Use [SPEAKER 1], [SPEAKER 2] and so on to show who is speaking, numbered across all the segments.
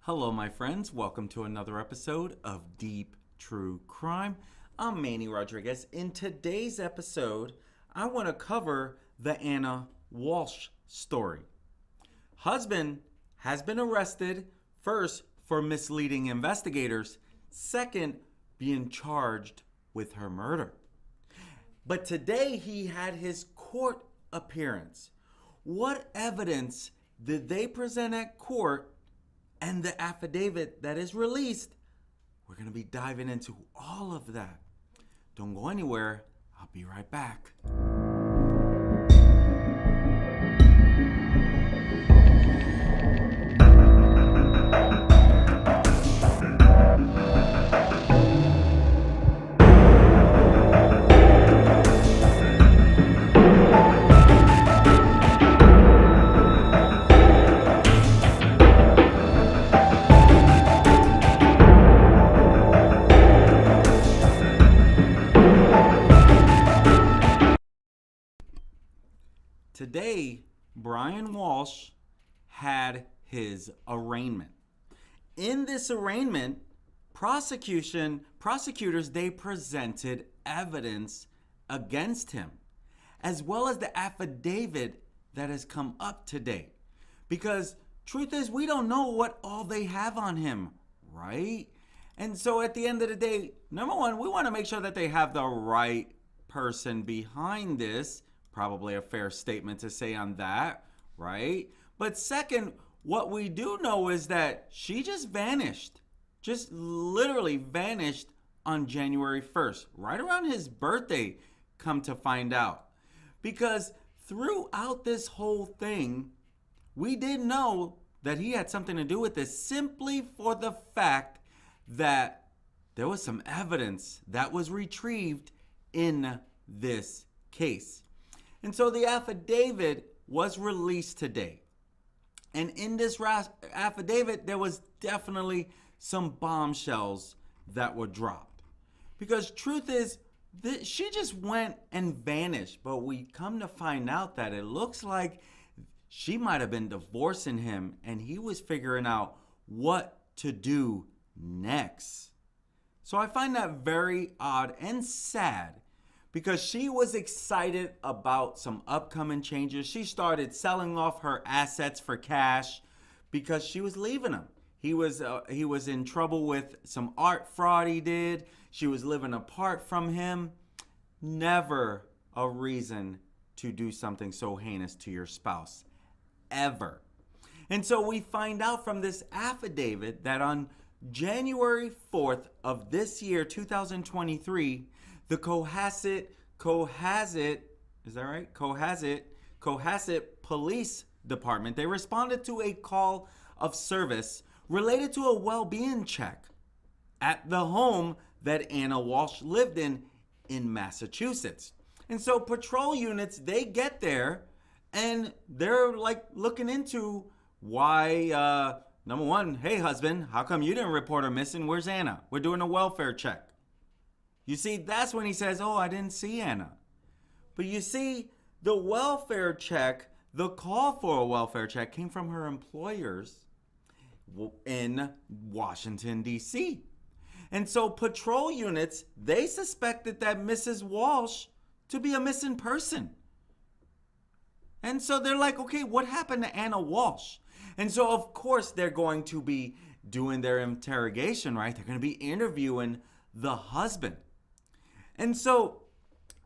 [SPEAKER 1] Hello, my friends. Welcome to another episode of Deep True Crime. I'm Manny Rodriguez. In today's episode, I want to cover the Anna Walshe story. Husband has been arrested, first for misleading investigators, second, being charged with her murder. But today he had his court appearance. What evidence did they present at court and the affidavit that is released? We're going to be diving into all of that. Don't go anywhere. I'll be right back. Today, Brian Walshe had his arraignment. In this arraignment, prosecutors, they presented evidence against him, as well as the affidavit that has come up today. Because truth is, we don't know what all they have on him, right? And so at the end of the day, number one, we want to make sure that they have the right person behind this. Probably a fair statement to say on that, right? But second, what we do know is that she just vanished, just literally vanished on January 1st, right around his birthday, come to find out. Because throughout this whole thing, we did know that he had something to do with this simply for the fact that there was some evidence that was retrieved in this case. And so the affidavit was released today. And in this affidavit, there was definitely some bombshells that were dropped. Because truth is, she just went and vanished. But we come to find out that it looks like she might have been divorcing him and he was figuring out what to do next. So I find that very odd and sad, because she was excited about some upcoming changes. She started selling off her assets for cash because she was leaving him. He was in trouble with some art fraud he did. She was living apart from him. Never a reason to do something so heinous to your spouse, ever. And so we find out from this affidavit that on January 4th of this year, 2023, the Cohasset, is that right? Cohasset Police Department, they responded to a call of service related to a well-being check at the home that Anna Walshe lived in Massachusetts. And so patrol units, they get there and they're like looking into why, number one, hey husband, how come you didn't report her missing? Where's Anna? We're doing a welfare check. You see, that's when he says, oh, I didn't see Anna. But you see, the welfare check, the call for a welfare check came from her employers in Washington, D.C. And so patrol units, they suspected that Mrs. Walshe to be a missing person. And so they're like, okay, what happened to Anna Walshe? And so, of course, they're going to be doing their interrogation, right? They're going to be interviewing the husband. And so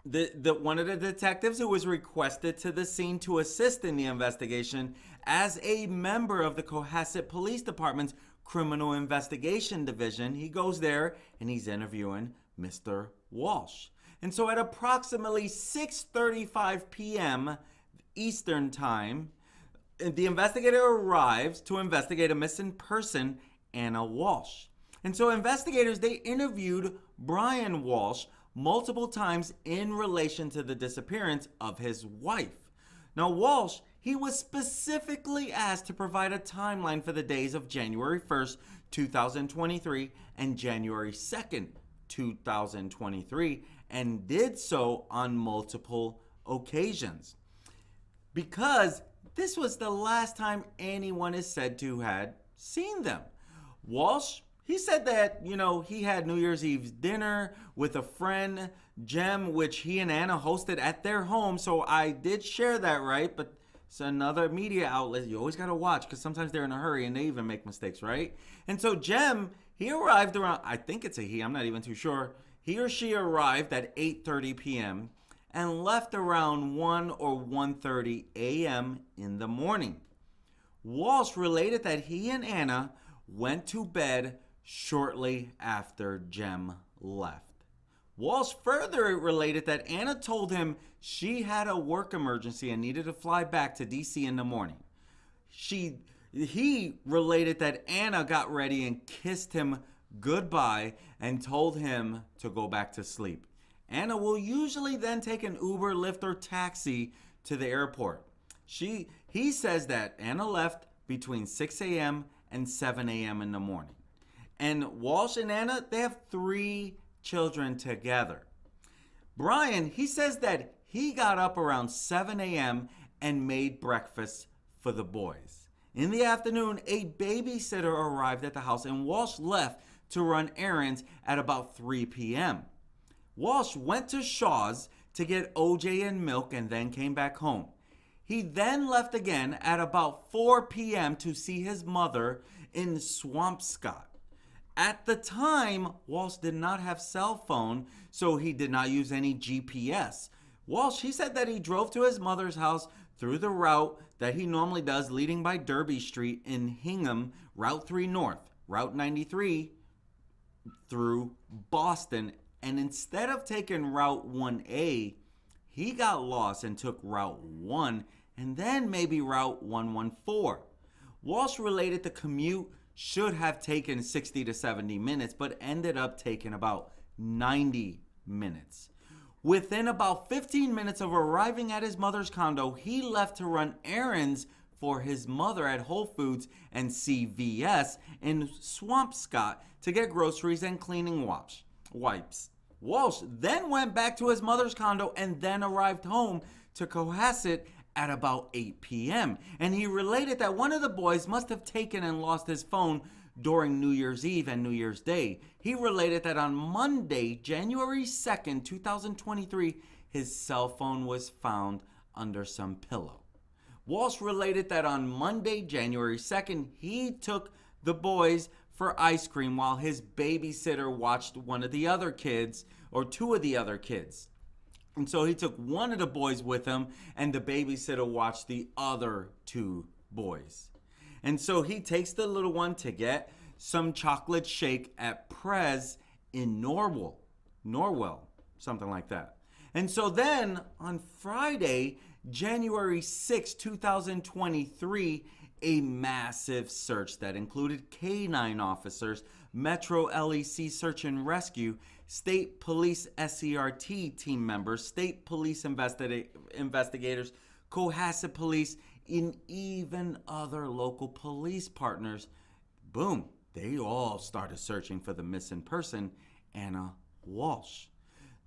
[SPEAKER 1] one of the detectives who was requested to the scene to assist in the investigation as a member of the Cohasset Police Department's Criminal Investigation Division, he goes there and he's interviewing Mr. Walshe. And so at approximately 6:35 p.m. Eastern Time, the investigator arrives to investigate a missing person, Anna Walshe. And so investigators, they interviewed Brian Walshe multiple times in relation to the disappearance of his wife. Now, Walshe, he was specifically asked to provide a timeline for the days of January 1st, 2023 and January 2nd, 2023, and did so on multiple occasions. Because this was the last time anyone is said to had seen them. Walsh, he said that, he had New Year's Eve's dinner with a friend, Jem, which he and Anna hosted at their home. So I did share that, right? But it's another media outlet. You always got to watch because sometimes they're in a hurry and they even make mistakes, right? And so Jem, he arrived around, I think it's a he, I'm not even too sure. He or she arrived at 8:30 p.m. and left around 1 or 1:30 a.m. in the morning. Walsh related that he and Anna went to bed shortly after Jem left. Walsh further related that Anna told him she had a work emergency and needed to fly back to DC in the morning. He related that Anna got ready and kissed him goodbye and told him to go back to sleep. Anna will usually then take an Uber, Lyft, or taxi to the airport. He says that Anna left between 6 a.m. and 7 a.m. in the morning. And Walsh and Anna, they have 3 children together. Brian, he says that he got up around 7 a.m. and made breakfast for the boys. In the afternoon, a babysitter arrived at the house and Walsh left to run errands at about 3 p.m. Walsh went to Shaw's to get OJ and milk and then came back home. He then left again at about 4 p.m. to see his mother in Swampscott. At the time, Walsh did not have cell phone, so he did not use any GPS. Walsh, he said that he drove to his mother's house through the route that he normally does, leading by Derby Street in Hingham, Route 3 North, Route 93 through Boston. And instead of taking Route 1A, he got lost and took Route 1 and then maybe Route 114. Walsh related the commute should have taken 60 to 70 minutes, but ended up taking about 90 minutes. Within about 15 minutes of arriving at his mother's condo, he left to run errands for his mother at Whole Foods and CVS in Swampscott to get groceries and cleaning wipes. Walsh then went back to his mother's condo and then arrived home to Cohasset at about 8 p.m. And he related that one of the boys must have taken and lost his phone during New Year's Eve and New Year's Day. He related that on Monday, January 2nd, 2023, his cell phone was found under some pillow. Walsh related that on Monday, January 2nd, he took the boys for ice cream while his babysitter watched one of the other kids, or 2 of the other kids. And so he took one of the boys with him and the babysitter watched the other 2 boys. And so he takes the little one to get some chocolate shake at Prez in Norwell, something like that. And so then on Friday, January 6, 2023, a massive search that included K-9 officers, Metro LEC Search and Rescue, State Police SCRT team members, State Police investigators, Cohasset Police, and even other local police partners. Boom, they all started searching for the missing person, Anna Walsh.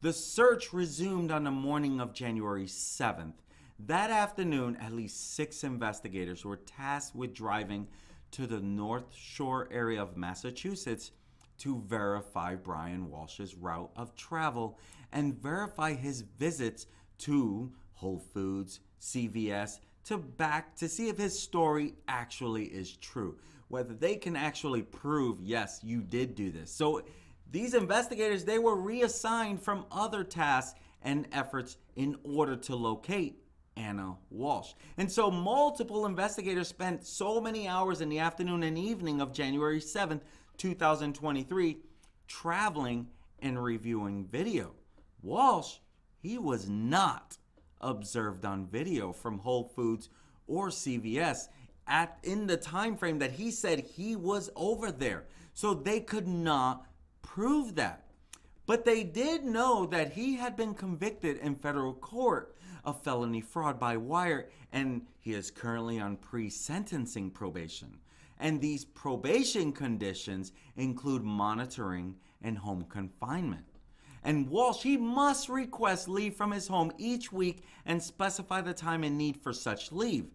[SPEAKER 1] The search resumed on the morning of January 7th. That afternoon, at least 6 investigators were tasked with driving to the North Shore area of Massachusetts to verify Brian Walsh's route of travel and verify his visits to Whole Foods, CVS, to see if his story actually is true, whether they can actually prove, yes, you did do this. So these investigators, they were reassigned from other tasks and efforts in order to locate Anna Walsh. And so multiple investigators spent so many hours in the afternoon and evening of January 7th, 2023, traveling and reviewing video. Walsh, he was not observed on video from Whole Foods or CVS in the time frame that he said he was over there. So they could not prove that. But they did know that he had been convicted in federal court of felony fraud by wire, and he is currently on pre-sentencing probation. And these probation conditions include monitoring and home confinement. And Walsh, he must request leave from his home each week and specify the time and need for such leave.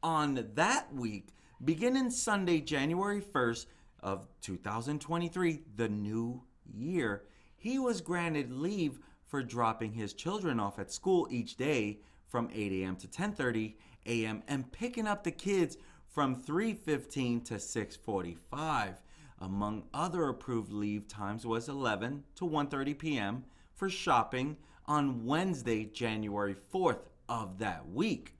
[SPEAKER 1] On that week, beginning Sunday, January 1st, of 2023, the new year, he was granted leave for dropping his children off at school each day from 8 a.m. to 10:30 a.m. and picking up the kids from 3:15 to 6:45. Among other approved leave times was 11 to 1:30 p.m. for shopping on Wednesday, January 4th of that week.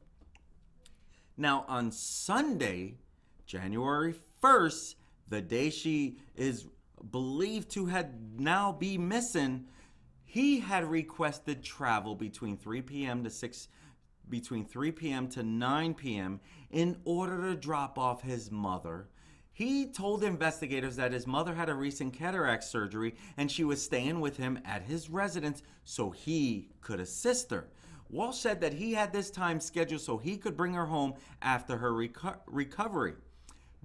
[SPEAKER 1] Now on Sunday, January 1st, the day she is believed to had now be missing, he had requested travel between 3 p.m. to 9 p.m. in order to drop off his mother. He told investigators that his mother had a recent cataract surgery and she was staying with him at his residence so he could assist her. Walsh said that he had this time scheduled so he could bring her home after her recovery.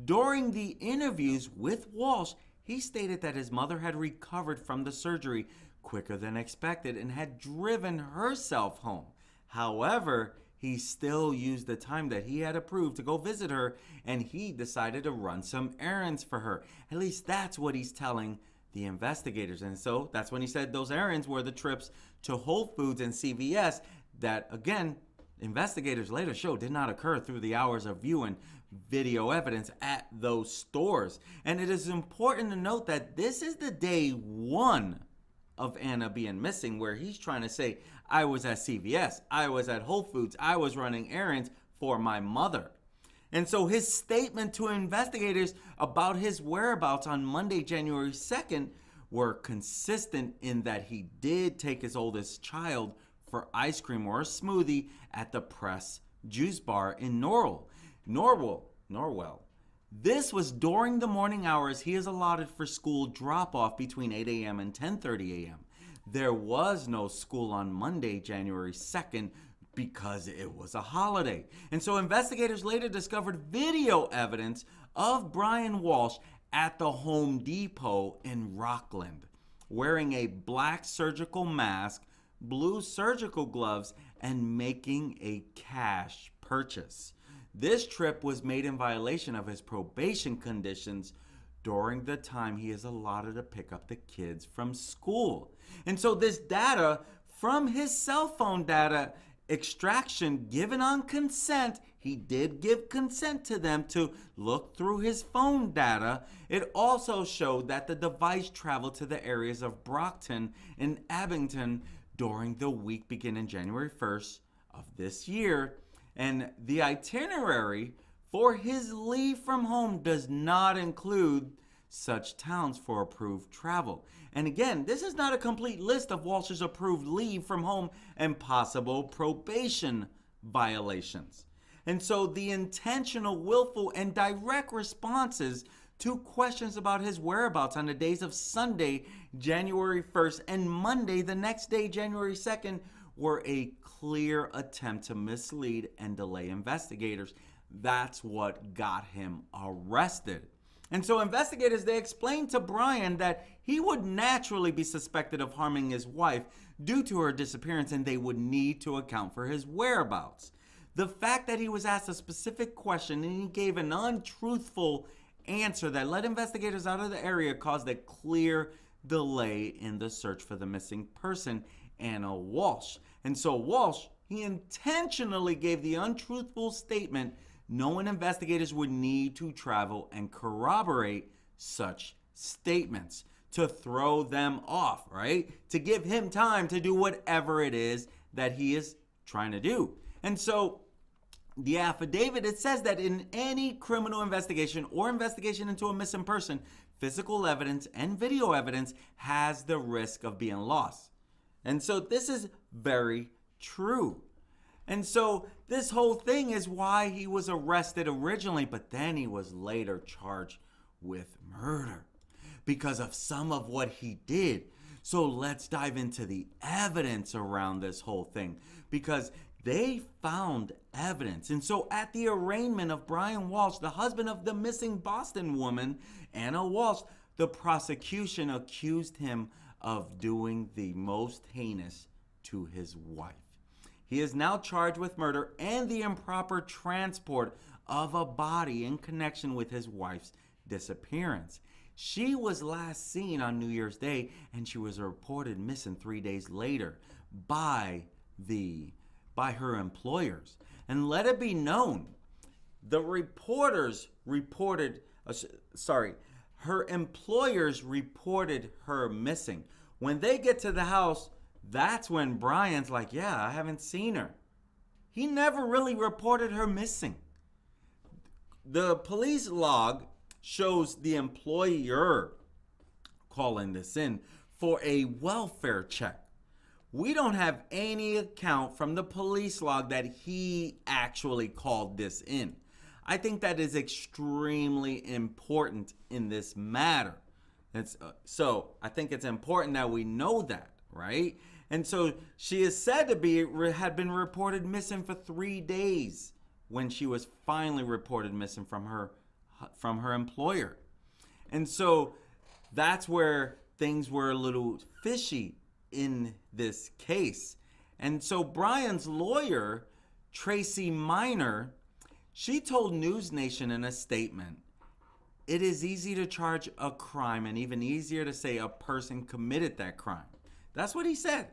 [SPEAKER 1] During the interviews with Walsh, he stated that his mother had recovered from the surgery quicker than expected and had driven herself home. However, he still used the time that he had approved to go visit her, and he decided to run some errands for her. At least that's what he's telling the investigators. And so that's when he said those errands were the trips to Whole Foods and CVS that, again, investigators later showed did not occur through the hours of viewing video evidence at those stores. And it is important to note that this is the day one of Anna being missing, where he's trying to say, I was at CVS, I was at Whole Foods, I was running errands for my mother. And so his statement to investigators about his whereabouts on Monday, January 2nd were consistent in that he did take his oldest child for ice cream or a smoothie at the Press Juice Bar in Norwell. This was during the morning hours he is allotted for school drop-off between 8 a.m. and 10:30 a.m. There was no school on Monday, January 2nd, because it was a holiday. And so investigators later discovered video evidence of Brian Walsh at the Home Depot in Rockland, wearing a black surgical mask, blue surgical gloves, and making a cash purchase. This trip was made in violation of his probation conditions during the time he is allotted to pick up the kids from school. And so this data from his cell phone data extraction given on consent, he did give consent to them to look through his phone data. It also showed that the device traveled to the areas of Brockton and Abington during the week beginning January 1st of this year. And the itinerary for his leave from home does not include such towns for approved travel. And again, this is not a complete list of Walsh's approved leave from home and possible probation violations. And so the intentional, willful, and direct responses to questions about his whereabouts on the days of Sunday, January 1st, and Monday, the next day, January 2nd, were a clear attempt to mislead and delay investigators. That's what got him arrested. And so investigators, they explained to Brian that he would naturally be suspected of harming his wife due to her disappearance, and they would need to account for his whereabouts. The fact that he was asked a specific question and he gave an untruthful answer that led investigators out of the area caused a clear delay in the search for the missing person, Anna Walsh. And so Walsh, he intentionally gave the untruthful statement knowing investigators would need to travel and corroborate such statements to throw them off, right? To give him time to do whatever it is that he is trying to do. And so the affidavit, it says that in any criminal investigation or investigation into a missing person, physical evidence and video evidence has the risk of being lost. And so this is very true. And so this whole thing is why he was arrested originally, but then he was later charged with murder because of some of what he did. So let's dive into the evidence around this whole thing, because they found evidence. And so at the arraignment of Brian Walsh, the husband of the missing Boston woman, Anna Walsh, the prosecution accused him of doing the most heinous to his wife. He is now charged with murder and the improper transport of a body in connection with his wife's disappearance. She was last seen on New Year's Day, and she was reported missing 3 days later by her employers. And let it be known, the reporters reported, her employers reported her missing. When they get to the house, that's when Brian's like, yeah, I haven't seen her. He never really reported her missing. The police log shows the employer calling this in for a welfare check. We don't have any account from the police log that he actually called this in. I think that is extremely important in this matter. So I think it's important that we know that, right? And so she is said to had been reported missing for 3 days when she was finally reported missing from her employer. And so that's where things were a little fishy in this case. And so Brian's lawyer, Tracy Minor, she told News Nation in a statement, "It is easy to charge a crime and even easier to say a person committed that crime." That's what he said.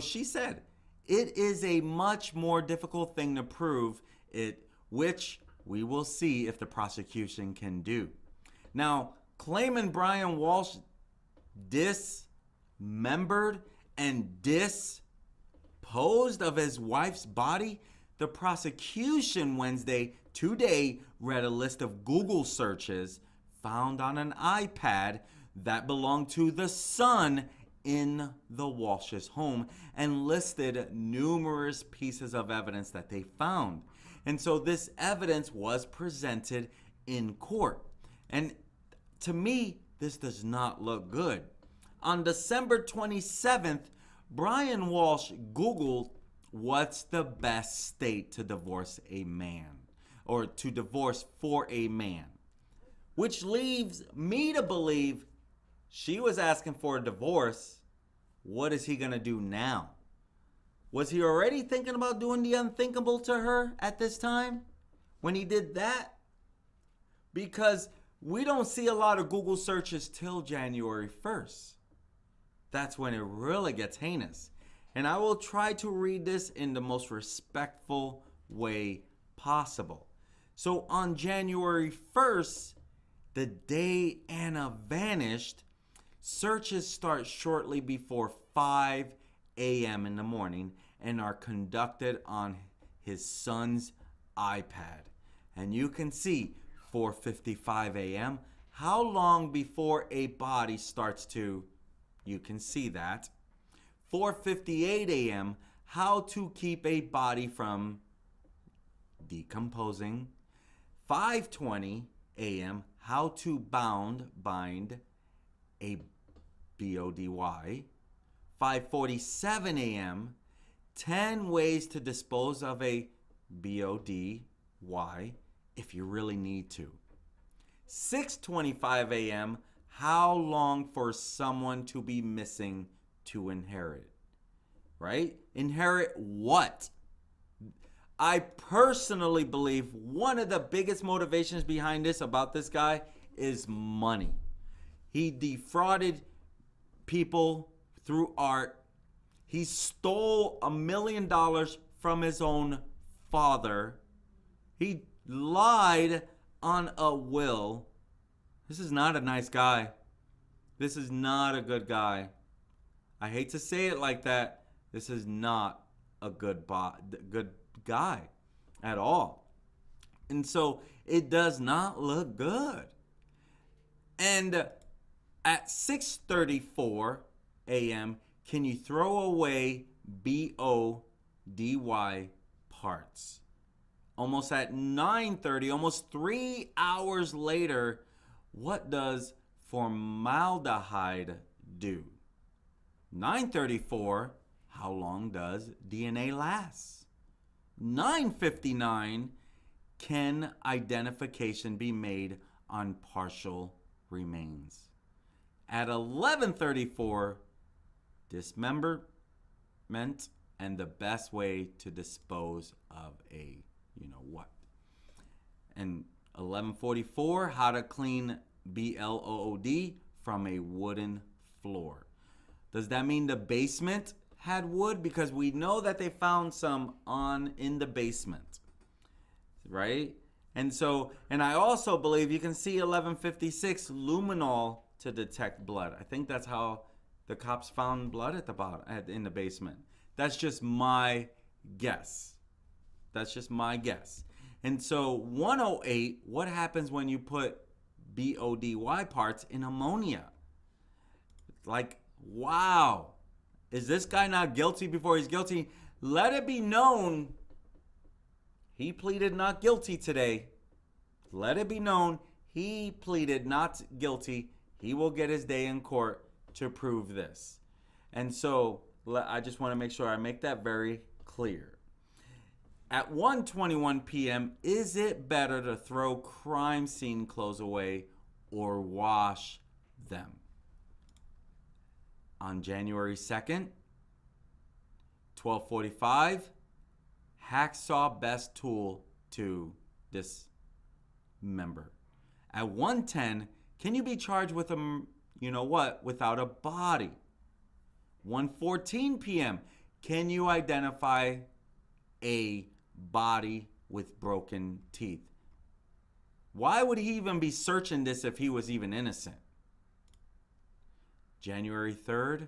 [SPEAKER 1] She said, "It is a much more difficult thing to prove it, which we will see if the prosecution can do." Now, claiming Brian Walshe dismembered and disposed of his wife's body, the prosecution today read a list of Google searches found on an iPad that belonged to the son in the Walshes' home and listed numerous pieces of evidence that they found. And so this evidence was presented in court. And to me, this does not look good. On December 27th, Brian Walshe Googled, what's the best state to divorce a man, or to divorce for a man, which leaves me to believe she was asking for a divorce. What is he going to do now? Was he already thinking about doing the unthinkable to her at this time when he did that? Because we don't see a lot of Google searches till January 1st. That's when it really gets heinous. And I will try to read this in the most respectful way possible. So on January 1st, the day Anna vanished, searches start shortly before 5 a.m. in the morning and are conducted on his son's iPad. And you can see 4:55 a.m. How long before a body starts to, you can see that. 4:58 a.m. How to keep a body from decomposing. 5:20 a.m. How to bind a BODY. 5:47 a.m. 10 ways to dispose of a BODY if you really need to. 6:25 a.m. How long for someone to be missing to inherit? Right? Inherit what? I personally believe one of the biggest motivations behind this, about this guy, is money. He defrauded people through art. He stole $1 million from his own father. He lied on a will. This is not a nice guy. This is not a good guy. I hate to say it like that. This is not a good guy at all. And so it does not look good. And at 6:34 a.m., can you throw away BODY parts? Almost at 9:30, almost 3 hours later, what does formaldehyde do? 9:34, how long does DNA last? 9:59, can identification be made on partial remains? At 11:34, dismemberment and the best way to dispose of a you know what. And 1144, how to clean BLOOD from a wooden floor. Does that mean the basement had wood? Because we know that they found some in the basement, right? And I also believe you can see 1156 luminol to detect blood. I think that's how the cops found blood at the bottom, in the basement. That's just my guess. And so 108, what happens when you put BODY parts in ammonia? Like, wow. Is this guy not guilty before he's guilty? Let it be known he pleaded not guilty today. Let it be known he pleaded not guilty. He will get his day in court to prove this. And so I just want to make sure I make that very clear. At 1:21 p.m., is it better to throw crime scene clothes away or wash them? On January 2nd, 1245, hacksaw best tool to dismember. At 1:10, can you be charged with without a body? 1:14 p.m., can you identify a body with broken teeth? Why would he even be searching this if he was even innocent? January 3rd,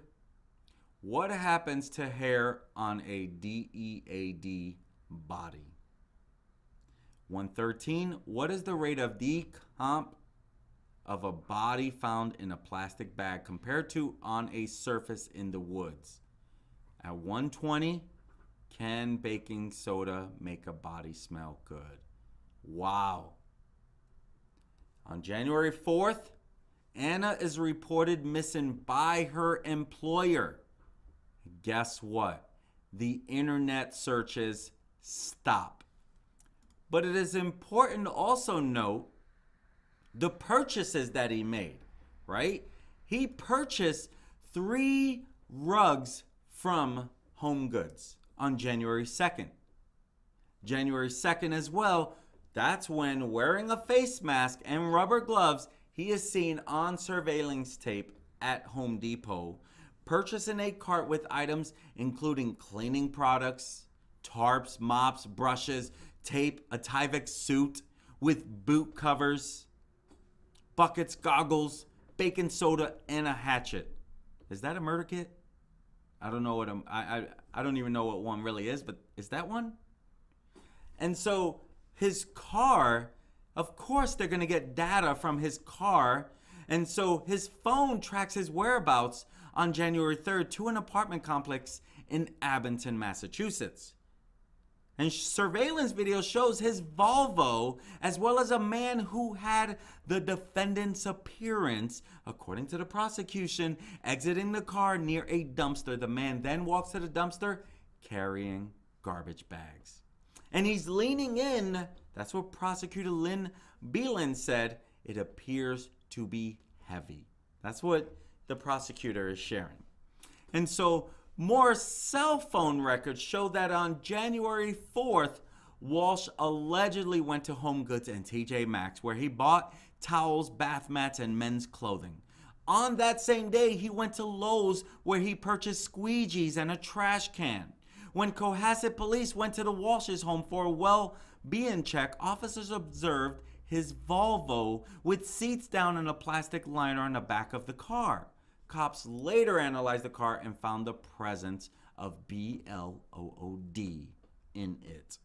[SPEAKER 1] what happens to hair on a DEAD body? 113, what is the rate of decomp of a body found in a plastic bag compared to on a surface in the woods? At 120, can baking soda make a body smell good? Wow. On January 4th, Anna is reported missing by her employer. Guess what? The internet searches stop. But it is important to also note the purchases that he made, right? He purchased 3 rugs from Home Goods on January 2nd. January 2nd as well, that's when, wearing a face mask and rubber gloves, he is seen on surveillance tape at Home Depot, purchasing a cart with items including cleaning products, tarps, mops, brushes, tape, a Tyvek suit with boot covers, buckets, goggles, baking soda, and a hatchet. Is that a murder kit? I don't know what I don't even know what one really is, but is that one? And so his car, of course they're going to get data from his car, and so his phone tracks his whereabouts on January 3rd to an apartment complex in Abington, Massachusetts. And surveillance video shows his Volvo, as well as a man who had the defendant's appearance, according to the prosecution, exiting the car near a dumpster. The man then walks to the dumpster carrying garbage bags. And he's leaning in. That's what Prosecutor Lynn Beelan said. It appears to be heavy. That's what the prosecutor is sharing. And so more cell phone records show that on January 4th, Walsh allegedly went to Home Goods and TJ Maxx, where he bought towels, bath mats, and men's clothing. On that same day, he went to Lowe's, where he purchased squeegees and a trash can. When Cohasset police went to the Walshes' home for a well-being check, officers observed his Volvo with seats down and a plastic liner on the back of the car. Cops later analyzed the car and found the presence of BLOOD in it.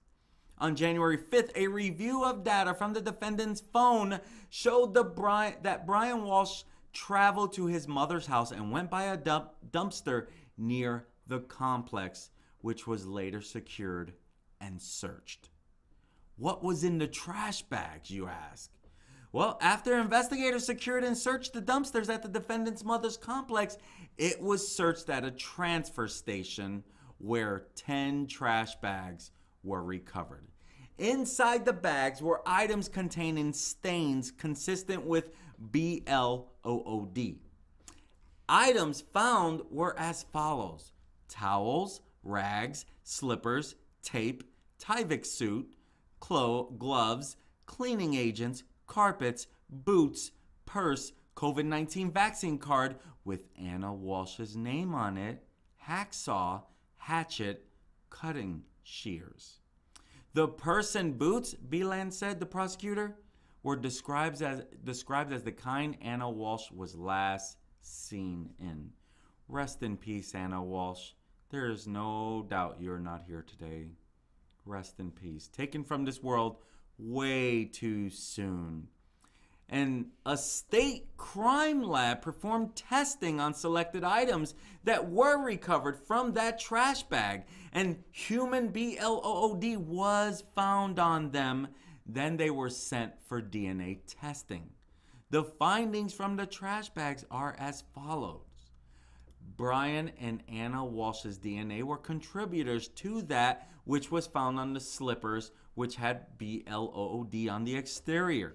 [SPEAKER 1] On January 5th, a review of data from the defendant's phone showed that Brian Walsh traveled to his mother's house and went by a dumpster near the complex, which was later secured and searched. What was in the trash bags, you ask? Well, after investigators secured and searched the dumpsters at the defendant's mother's complex, it was searched at a transfer station where 10 trash bags were recovered. Inside the bags were items containing stains consistent with BLOOD. Items found were as follows: towels, rags, slippers, tape, Tyvek suit, gloves, cleaning agents, carpets, boots, purse, COVID-19 vaccine card with Anna Walsh's name on it, hacksaw, hatchet, cutting shears. The purse and boots, Beeland said, the prosecutor, were described as the kind Anna Walsh was last seen in. Rest in peace, Anna Walsh. There is no doubt you're not here today. Rest in peace. Taken from this world way too soon. And a state crime lab performed testing on selected items that were recovered from that trash bag, and human blood was found on them. Then they were sent for DNA testing. The findings from the trash bags are as follows. Brian and Anna Walsh's DNA were contributors to that which was found on the slippers, which had blood on the exterior.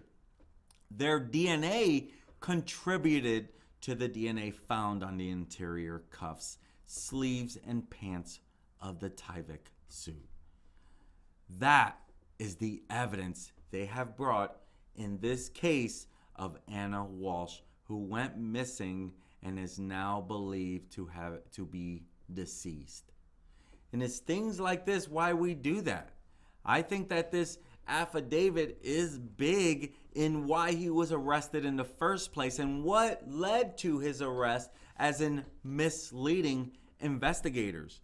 [SPEAKER 1] Their DNA contributed to the DNA found on the interior cuffs, sleeves, and pants of the Tyvek suit. That is the evidence they have brought in this case of Anna Walsh, who went missing and is now believed to be deceased. And it's things like this why we do that. I think that this affidavit is big in why he was arrested in the first place and what led to his arrest, as in misleading investigators.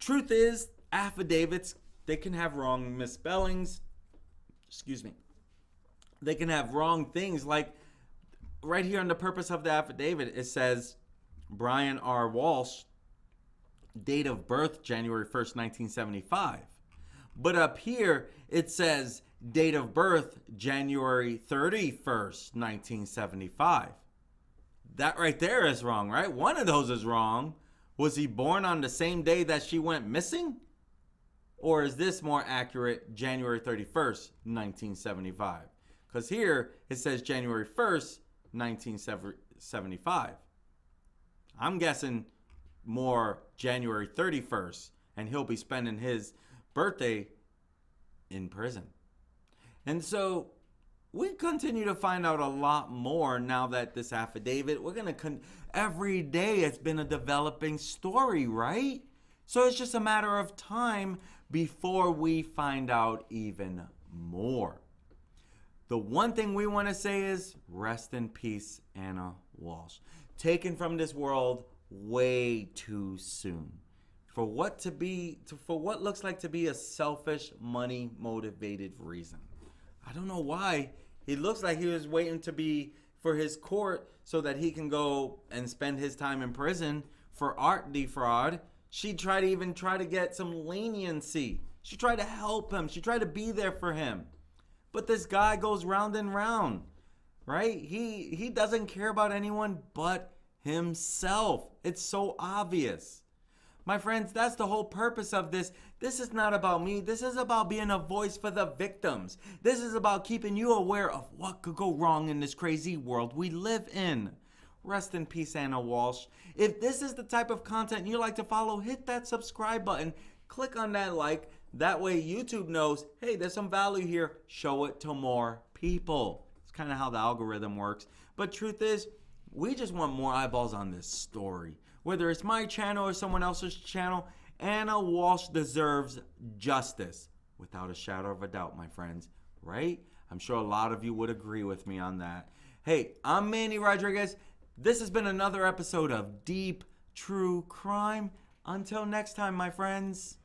[SPEAKER 1] Truth is, affidavits, they can have wrong misspellings. They can have wrong things, like right here on the purpose of the affidavit, it says Brian R. Walsh, date of birth January 1st, 1975. But up here, it says date of birth January 31st, 1975. That right there is wrong, right? One of those is wrong. Was he born on the same day that she went missing? Or is this more accurate, January 31st, 1975? Because here it says January 1st, 1975. I'm guessing more January 31st, and he'll be spending his birthday in prison. And so we continue to find out a lot more now that this affidavit, we're going to, every day it's been a developing story, right? So it's just a matter of time before we find out even more. The one thing we want to say is rest in peace, Anna Walsh. Taken from this world way too soon. For what looks like to be a selfish, money-motivated reason. I don't know why. He looks like he was waiting for his court so that he can go and spend his time in prison for art defraud. She tried to get some leniency. She tried to help him. She tried to be there for him. But this guy goes round and round, right? He doesn't care about anyone but himself. It's so obvious. My friends, that's the whole purpose of this. This is not about me. This is about being a voice for the victims. This is about keeping you aware of what could go wrong in this crazy world we live in. Rest in peace, Anna Walsh. If this is the type of content you like to follow, hit that subscribe button. Click on that like. That way YouTube knows, hey, there's some value here. Show it to more people. It's kind of how the algorithm works. But truth is, we just want more eyeballs on this story. Whether it's my channel or someone else's channel, Anna Walsh deserves justice. Without a shadow of a doubt, my friends. Right? I'm sure a lot of you would agree with me on that. Hey, I'm Manny Rodriguez. This has been another episode of Deep True Crime. Until next time, my friends.